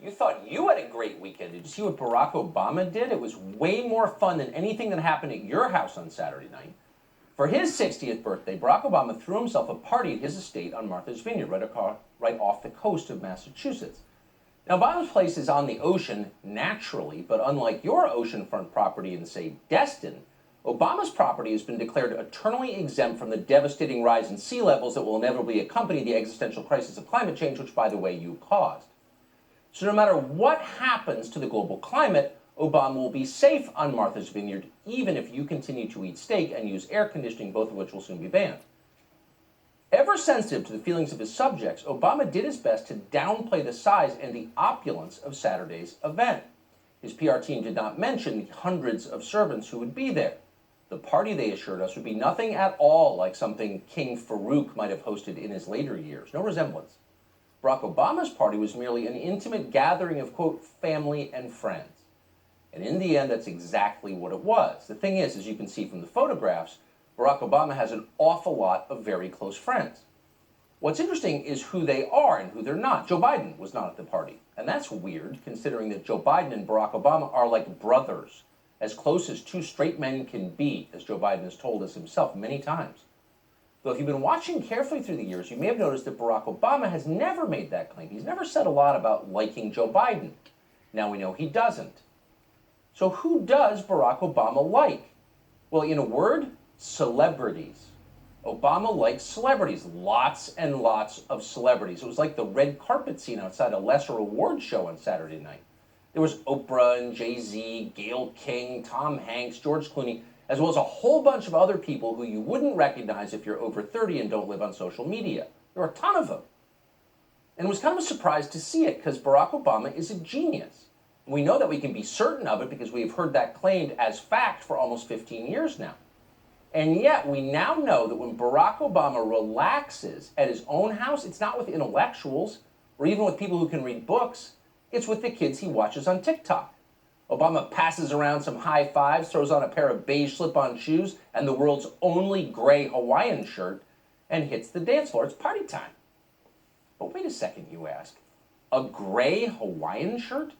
You thought you had a great weekend. Did you see what Barack Obama did? It was way more fun than anything that happened at your house on Saturday night. For his 60th birthday, Barack Obama threw himself a party at his estate on Martha's Vineyard, right off the coast of Massachusetts. Now, Obama's place is on the ocean naturally, but unlike your oceanfront property in, say, Destin, Obama's property has been declared eternally exempt from the devastating rise in sea levels that will inevitably accompany the existential crisis of climate change, which, by the way, you caused. So no matter what happens to the global climate, Obama will be safe on Martha's Vineyard, even if you continue to eat steak and use air conditioning, both of which will soon be banned. Ever sensitive to the feelings of his subjects, Obama did his best to downplay the size and the opulence of Saturday's event. His PR team did not mention the hundreds of servants who would be there. The party, they assured us, would be nothing at all like something King Farouk might have hosted in his later years. No resemblance. Barack Obama's party was merely an intimate gathering of, quote, family and friends. And in the end, that's exactly what it was. The thing is, as you can see from the photographs, Barack Obama has an awful lot of very close friends. What's interesting is who they are and who they're not. Joe Biden was not at the party. And that's weird, considering that Joe Biden and Barack Obama are like brothers, as close as two straight men can be, as Joe Biden has told us himself many times. Though if you've been watching carefully through the years, you may have noticed that Barack Obama has never made that claim. He's never said a lot about liking Joe Biden. Now we know he doesn't. So who does Barack Obama like? Well, in a word, celebrities. Obama likes celebrities, lots and lots of celebrities. It was like the red carpet scene outside a lesser awards show on Saturday night. There was Oprah and Jay-Z, Gayle King, Tom Hanks, George Clooney, as well as a whole bunch of other people who you wouldn't recognize if you're over 30 and don't live on social media. There were a ton of them. And it was kind of a surprise to see it because Barack Obama is a genius. And we know that we can be certain of it because we have heard that claimed as fact for almost 15 years now. And yet we now know that when Barack Obama relaxes at his own house, it's not with intellectuals or even with people who can read books. It's with the kids he watches on TikTok. Obama passes around some high fives, throws on a pair of beige slip-on shoes and the world's only gray Hawaiian shirt, and hits the dance floor. It's party time. But wait a second, you ask. A gray Hawaiian shirt?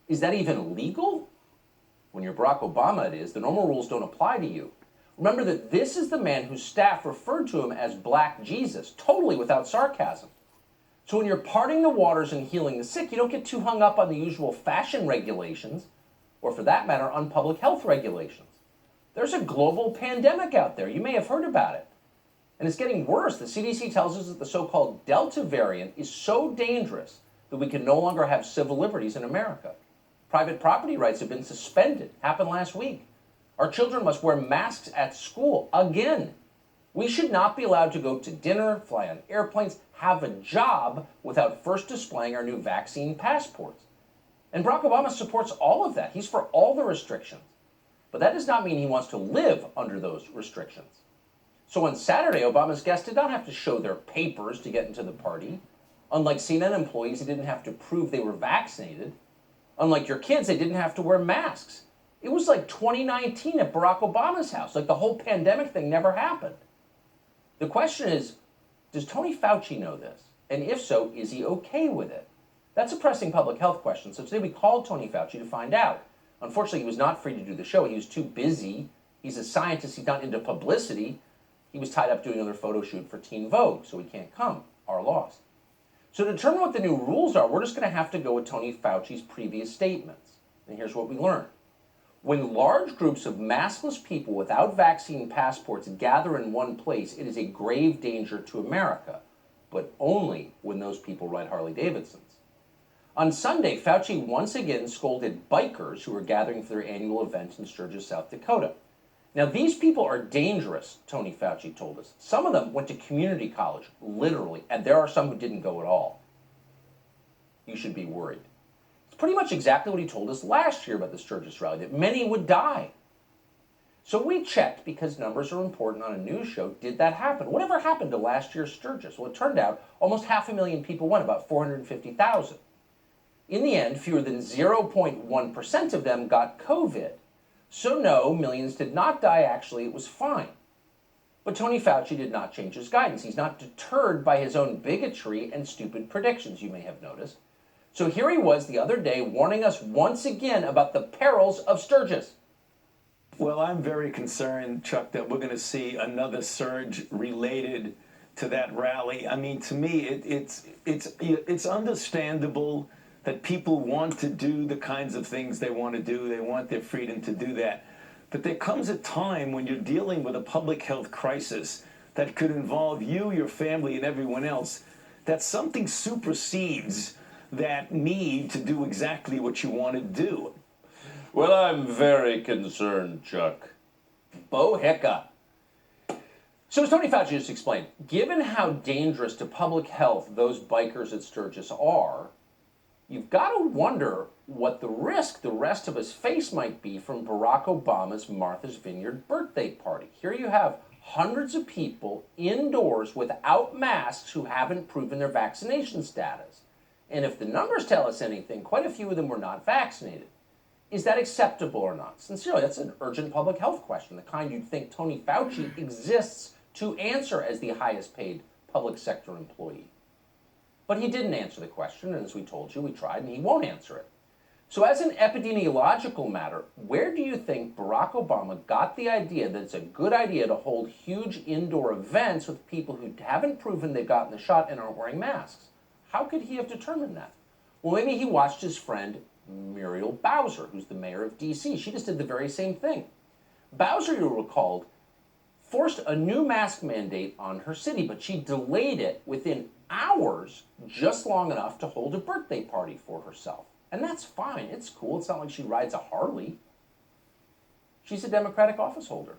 Is that even legal? When you're Barack Obama, it is. The normal rules don't apply to you. Remember that this is the man whose staff referred to him as Black Jesus, totally without sarcasm. So when you're parting the waters and healing the sick, you don't get too hung up on the usual fashion regulations, or for that matter, on public health regulations. There's a global pandemic out there. You may have heard about it. And it's getting worse. The CDC tells us that the so-called Delta variant is so dangerous that we can no longer have civil liberties in America. Private property rights have been suspended. Happened last week. Our children must wear masks at school again. We should not be allowed to go to dinner, fly on airplanes, have a job without first displaying our new vaccine passports. And Barack Obama supports all of that. He's for all the restrictions. But that does not mean he wants to live under those restrictions. So on Saturday, Obama's guests did not have to show their papers to get into the party. Unlike CNN employees, they didn't have to prove they were vaccinated. Unlike your kids, they didn't have to wear masks. It was like 2019 at Barack Obama's house. Like the whole pandemic thing never happened. The question is, does Tony Fauci know this? And if so, is he okay with it? That's a pressing public health question. So today we called Tony Fauci to find out. Unfortunately, he was not free to do the show. He was too busy. He's a scientist. He's not into publicity. He was tied up doing another photo shoot for Teen Vogue, so he can't come. Our loss. So to determine what the new rules are, we're just going to have to go with Tony Fauci's previous statements. And here's what we learned. When large groups of maskless people without vaccine passports gather in one place, it is a grave danger to America, but only when those people ride Harley Davidsons. On Sunday, Fauci once again scolded bikers who were gathering for their annual event in Sturgis, South Dakota. Now, these people are dangerous, Tony Fauci told us. Some of them went to community college, literally, and there are some who didn't go at all. You should be worried. It's pretty much exactly what he told us last year about the Sturgis rally, that many would die. So we checked, because numbers are important on a news show, did that happen? Whatever happened to last year's Sturgis? Well, it turned out almost 500,000 people went, about 450,000. In the end, fewer than 0.1% of them got COVID. So no, millions did not die. Actually, it was fine. But Tony Fauci did not change his guidance. He's not deterred by his own bigotry and stupid predictions, you may have noticed. So here he was the other day warning us once again about the perils of Sturgis. Well, I'm very concerned, Chuck, that we're going to see another surge related to that rally. I mean, to me, it's understandable that people want to do the kinds of things they want to do. They want their freedom to do that. But there comes a time when you're dealing with a public health crisis that could involve you, your family, and everyone else, that something supersedes that need to do exactly what you want to do. Well, I'm very concerned, Chuck. Bo hiccup. So as Tony Fauci just explained, given how dangerous to public health those bikers at Sturgis are, you've got to wonder what the risk the rest of us face might be from Barack Obama's Martha's Vineyard birthday party. Here you have hundreds of people indoors without masks who haven't proven their vaccination status. And if the numbers tell us anything, quite a few of them were not vaccinated. Is that acceptable or not? Sincerely, that's an urgent public health question, the kind you'd think Tony Fauci exists to answer as the highest paid public sector employee. But he didn't answer the question, and as we told you, we tried, and he won't answer it. So as an epidemiological matter, where do you think Barack Obama got the idea that it's a good idea to hold huge indoor events with people who haven't proven they've gotten the shot and aren't wearing masks? How could he have determined that? Well, maybe he watched his friend Muriel Bowser, who's the mayor of D.C. She just did the very same thing. Bowser, you'll recall, forced a new mask mandate on her city, but she delayed it within hours, just long enough to hold a birthday party for herself. And that's fine. It's cool. It's not like she rides a Harley. She's a Democratic office holder.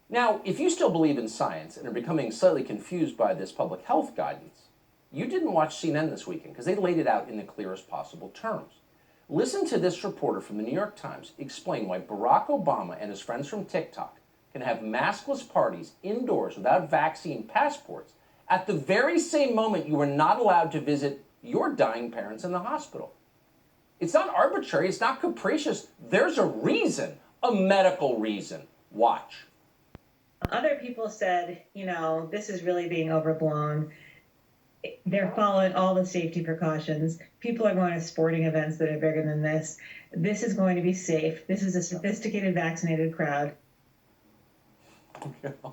Now, if you still believe in science and are becoming slightly confused by this public health guidance, you didn't watch CNN this weekend because they laid it out in the clearest possible terms. Listen to this reporter from the New York Times explain why Barack Obama and his friends from TikTok can have maskless parties indoors without vaccine passports at the very same moment you were not allowed to visit your dying parents in the hospital. It's not arbitrary, it's not capricious. There's a reason, a medical reason. Watch. Other people said, this is really being overblown. They're following all the safety precautions. People are going to sporting events that are bigger than this. This is going to be safe. This is a sophisticated, vaccinated crowd.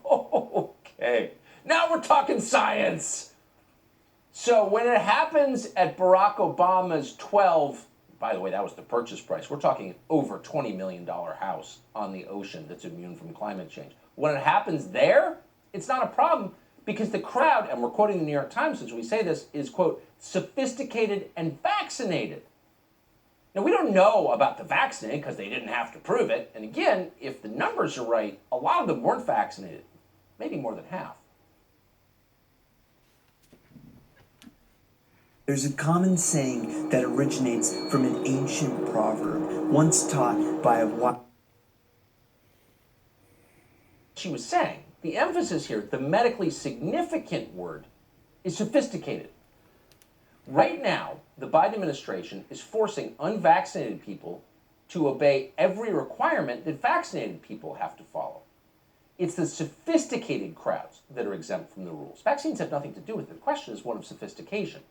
Okay, now we're talking science. So when it happens at Barack Obama's 12, by the way, that was the purchase price. We're talking over $20 million house on the ocean that's immune from climate change. When it happens there, it's not a problem because the crowd, and we're quoting the New York Times as we say this, is, quote, sophisticated and vaccinated. Now, we don't know about the vaccinated because they didn't have to prove it. And again, if the numbers are right, a lot of them weren't vaccinated, maybe more than half. There's a common saying that originates from an ancient proverb, once taught by a She was saying, the emphasis here, the medically significant word, is sophisticated. Right now, the Biden administration is forcing unvaccinated people to obey every requirement that vaccinated people have to follow. It's the sophisticated crowds that are exempt from the rules. Vaccines have nothing to do with it. The question is one of sophistication.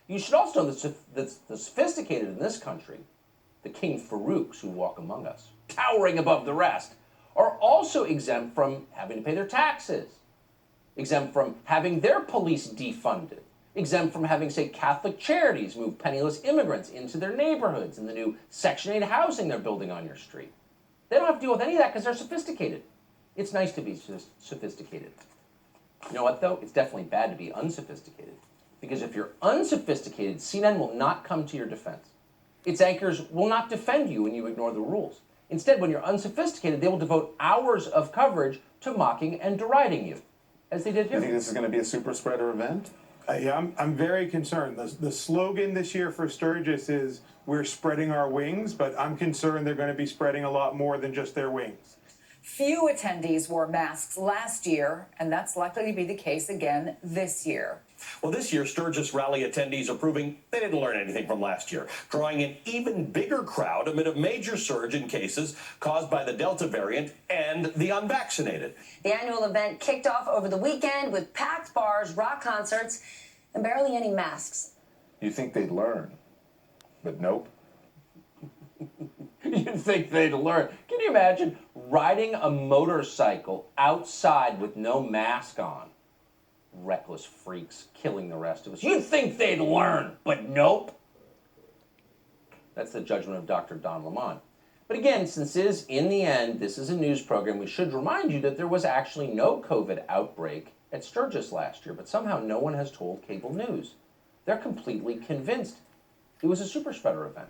You should also know that the sophisticated in this country, the King Farouks who walk among us, towering above the rest, are also exempt from having to pay their taxes, exempt from having their police defunded, exempt from having, say, Catholic charities move penniless immigrants into their neighborhoods in the new Section 8 housing they're building on your street. They don't have to deal with any of that because they're sophisticated. It's nice to be sophisticated. You know what, though? It's definitely bad to be unsophisticated. Because if you're unsophisticated, CNN will not come to your defense. Its anchors will not defend you when you ignore the rules. Instead, when you're unsophisticated, they will devote hours of coverage to mocking and deriding you, as they did here. You think this is going to be a super spreader event? Yeah, I'm very concerned. The slogan this year for Sturgis is, we're spreading our wings, but I'm concerned they're going to be spreading a lot more than just their wings. Few attendees wore masks last year, and that's likely to be the case again this year. Well, this year, Sturgis rally attendees are proving they didn't learn anything from last year, drawing an even bigger crowd amid a major surge in cases caused by the Delta variant and the unvaccinated. The annual event kicked off over the weekend with packed bars, rock concerts, and barely any masks. You think they'd learn, but nope. You'd think they'd learn. Can you imagine riding a motorcycle outside with no mask on? Reckless freaks killing the rest of us. You'd think they'd learn, but nope. That's the judgment of Dr. Don Lemon. But again, since it is, in the end, this is a news program, we should remind you that there was actually no COVID outbreak at Sturgis last year, but somehow no one has told cable news. They're completely convinced it was a super spreader event.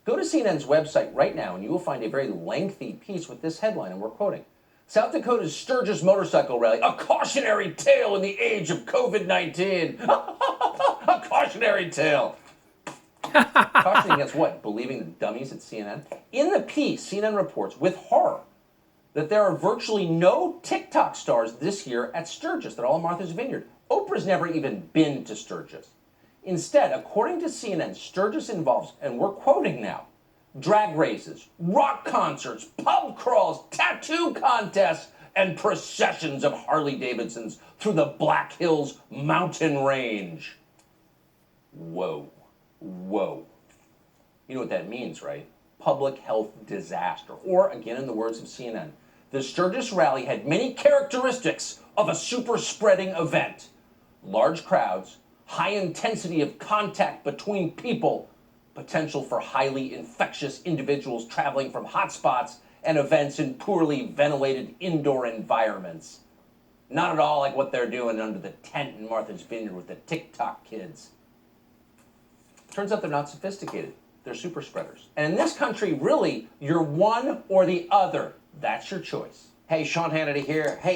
Go to CNN's website right now and you will find a very lengthy piece with this headline, and we're quoting, South Dakota's Sturgis motorcycle rally, a cautionary tale in the age of COVID-19. A cautionary tale. Cautioning against what? Believing the dummies at CNN? In the piece, CNN reports with horror that there are virtually no TikTok stars this year at Sturgis. They're all in Martha's Vineyard. Oprah's never even been to Sturgis. Instead, according to CNN, Sturgis involves, and we're quoting now, drag races, rock concerts, pub crawls, tattoo contests, and processions of Harley-Davidsons through the Black Hills mountain range. Whoa. Whoa. You know what that means, right? Public health disaster. Or, again, in the words of CNN, the Sturgis rally had many characteristics of a super spreading event. Large crowds, high intensity of contact between people, potential for highly infectious individuals traveling from hotspots and events in poorly ventilated indoor environments. Not at all like what they're doing under the tent in Martha's Vineyard with the TikTok kids. Turns out they're not sophisticated. They're super spreaders. And in this country, really, you're one or the other. That's your choice. Hey, Sean Hannity here. Hey.